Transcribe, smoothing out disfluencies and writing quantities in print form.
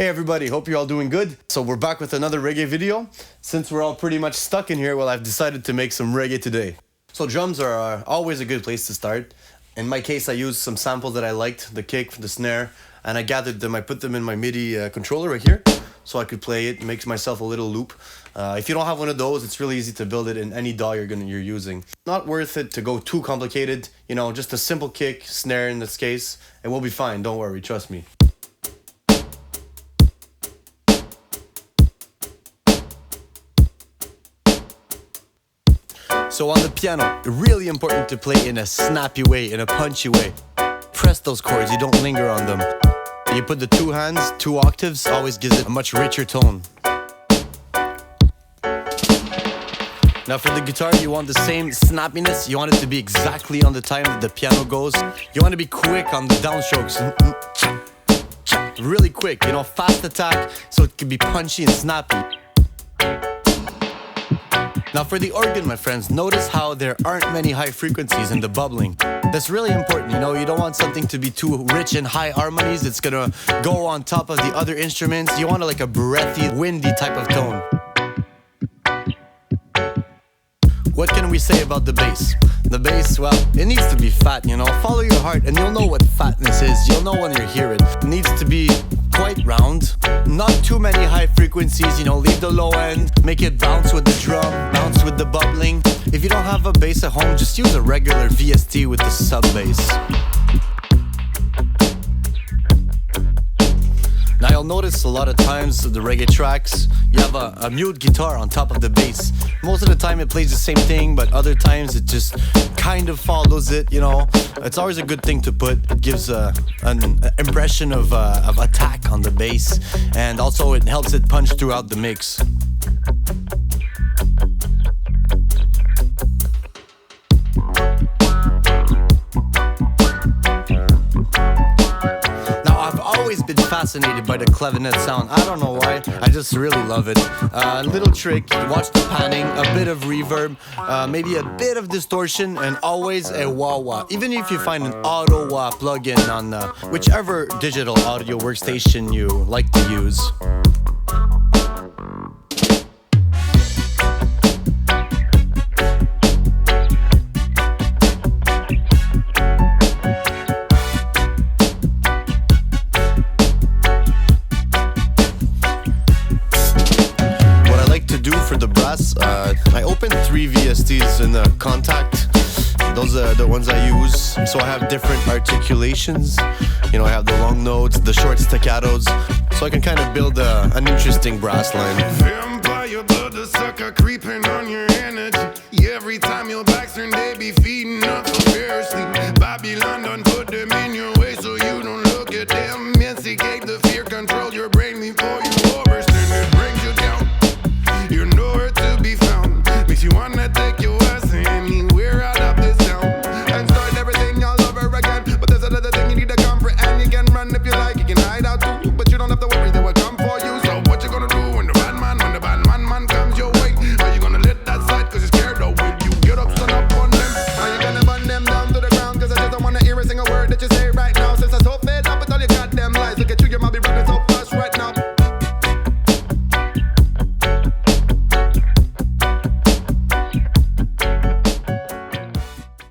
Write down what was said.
Hey everybody, hope you're all doing good. So we're back with another reggae video. Since we're all pretty much stuck in here, well, I've decided to make some reggae today. So drums are always a good place to start. In my case, I used some samples that I liked, the kick, the snare, and I gathered them, I put them in my MIDI controller right here, so I could play it, make myself a little loop. If you don't have one of those, it's really easy to build it in any DAW you're using. Not worth it to go too complicated, you know, just a simple kick, snare in this case, and we'll be fine, don't worry, trust me. So on the piano, really important to play in a snappy way, in a punchy way. Press those chords, you don't linger on them. You put the two hands, 2 octaves, always gives it a much richer tone. Now for the guitar, you want the same snappiness, you want it to be exactly on the time that the piano goes. You want to be quick on the downstrokes. Really quick, you know, fast attack, so it can be punchy and snappy. Now for the organ, my friends, notice how there aren't many high frequencies in the bubbling. That's really important, you know, you don't want something to be too rich in high harmonies. It's gonna go on top of the other instruments. You want like a breathy, windy type of tone. What can we say about the bass? The bass, well, it needs to be fat, you know. Follow your heart and you'll know what fatness is. You'll know when you hear it. It needs to be quite round. Not too many high frequencies, you know, leave the low end. Make it bounce with the drum, bounce with the bubbling. If you don't have a bass at home, just use a regular VST with the sub bass. Now you'll notice a lot of times the reggae tracks, you have a mute guitar on top of the bass. Most of the time it plays the same thing, but other times it just kind of follows it, you know. It's always a good thing to put. It gives an impression of attack on the bass, and also it helps it punch throughout the mix. Been fascinated by the clavinet sound. I don't know why, I just really love it. Little trick, watch the panning, a bit of reverb, maybe a bit of distortion, and always a wah-wah. Even if you find an auto-wah plugin on whichever digital audio workstation you like to use. I opened 3 VSTs in the contact. Those are the ones I use. So I have different articulations. You know, I have the long notes, the short staccatos. So I can kind of build an interesting brass line. Vampire blood, the sucker creeping on your energy. Every time your back's turned, they be feeding up so fiercely. Babylon done put them in your way so you don't look at them. Instigate the fear, control your brain before you overstand. It brings you down. You're nowhere to be found. Makes you wanna take your ass anywhere out of this town and start everything all over again. But there's another thing you need to comprehend. You can run if you like, you can hide out too.